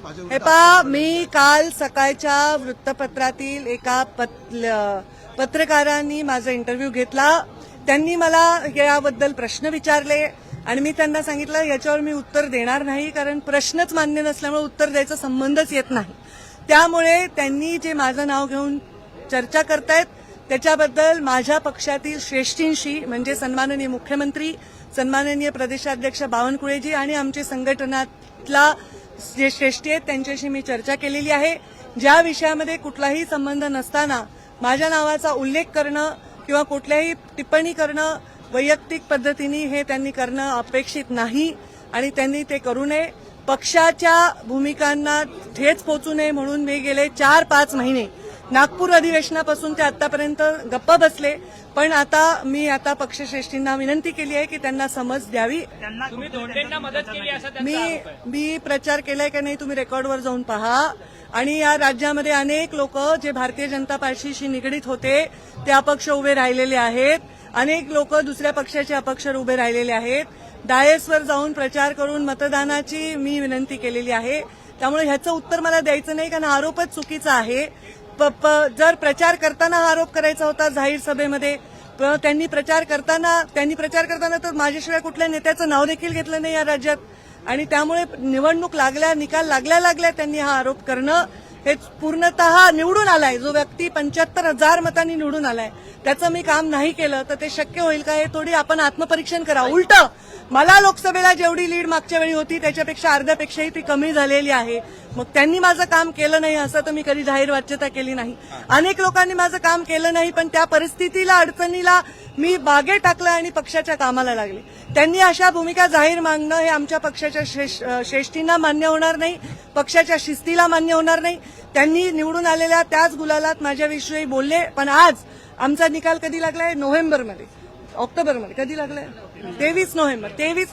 हे पहा, मी काल सकाळच्या वृत्तपत्रातील एका पत्रकारांनी माझा इंटरव्ह्यू घेतला. त्यांनी मला याबद्दल प्रश्न विचारले आणि मी त्यांना सांगितलं याच्यावर मी उत्तर देणार नाही, कारण प्रश्नच मान्य नसल्यामुळे उत्तर द्यायचा संबंधच येत नाही. त्यामुळे त्यांनी जे माझं नाव घेऊन चर्चा करतायत त्याच्याबद्दल माझ्या पक्षातील श्रेष्ठींशी, म्हणजे सन्माननीय मुख्यमंत्री, सन्माननीय प्रदेशाध्यक्ष बावनकुळेजी आणि आमचे संघटनातला जे श्रेष्ठी आहेत त्यांच्याशी मी चर्चा केलेली आहे. ज्या विषयामध्ये कुठलाही संबंध नसताना माझ्या नावाचा उल्लेख करणं किंवा कुठल्याही टिप्पणी करणं वैयक्तिक पद्धतीने हे त्यांनी करणं अपेक्षित नाही आणि त्यांनी ते करू नये. पक्षाच्या भूमिकांना ठेच पोचू नये म्हणून मी गेले 4-5 महिने नागपूर अधिवेशनापासून ते आतापर्यंत गप्प बसले. पण आता मी पक्षश्रेष्ठींना विनंती केली आहे की त्यांना समज द्यावी. तुम्ही धोंडेंना मदत केली असा त्यांचा आरोप आहे. मी प्रचार केलाय का नाही तुम्ही रेकॉर्डवर जाऊन पहा. आणि या राज्यामध्ये अनेक लोक जे भारतीय जनता पार्टीशी निगडीत होते ते अपक्ष उभे राहिलेले आहेत. अनेक लोक दुसऱ्या पक्षाचे अपक्ष उभे राहिलेले आहेत. डायसवर जाऊन प्रचार करून मतदानाची मी विनंती केलेली आहे. त्यामुळे ह्याचं उत्तर मला द्यायचं नाही, कारण आरोपच चुकीचा आहे. जर प्रचार करताना हा आरोप करायचा होता जाहीर सभेमध्ये, त्यांनी प्रचार करताना तर माझ्याशिवाय कुठल्या नेत्याचं नाव देखील घेतलं नाही या राज्यात. आणि त्यामुळे निवडणूक निकाल लागल्या त्यांनी हा आरोप करणं हे पूर्णतः निवडून आलाय जो व्यक्ती 75,000 मतांनी निवडून आलाय त्याचं मी काम नाही केलं तर ते शक्य होईल का, हे थोडी आपण आत्मपरीक्षण करा. उलट मला लोकसभेला जेवढी लीड मागच्या वेळी होती त्याच्यापेक्षा अर्ध्यापेक्षाही ती कमी झालेली आहे. मग त्यांनी माझं काम केलं नाही असं तर मी कधी जाहीर वाच्यता केली नाही. अनेक लोकांनी माझं काम केलं नाही, पण त्या परिस्थितीला, अडचणीला मी बागे टाकलं आणि पक्षाच्या कामाला लागले. त्यांनी अशा भूमिका जाहीर मागणं हे आमच्या पक्षाच्या श्रेष्ठींना मान्य होणार नाही, पक्षाच्या शिस्तीला मान्य होणार नाही. त्यांनी निवडून आलेल्या त्याच गुलालात माझ्याविषयी बोलले. पण आज आमचा निकाल कधी लागलाय? ऑक्टोबरमध्ये कधी लागलाय? 23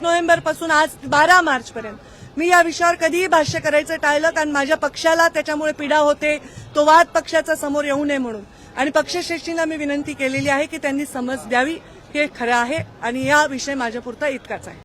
नोव्हेंबर पासून आज 12 मार्च पर्यंत मी या विषयावर कधीही भाष्य करायचं टाळलं, कारण माझ्या पक्षाला त्याच्यामुळे पीडा होते. तो वाद पक्षाचा समोर येऊ नये म्हणून. आणि पक्षश्रेष्ठींना मी विनंती केलेली आहे की त्यांनी समज द्यावी. हे खरं आहे आणि या विषय माझ्यापुरता इतकाच आहे.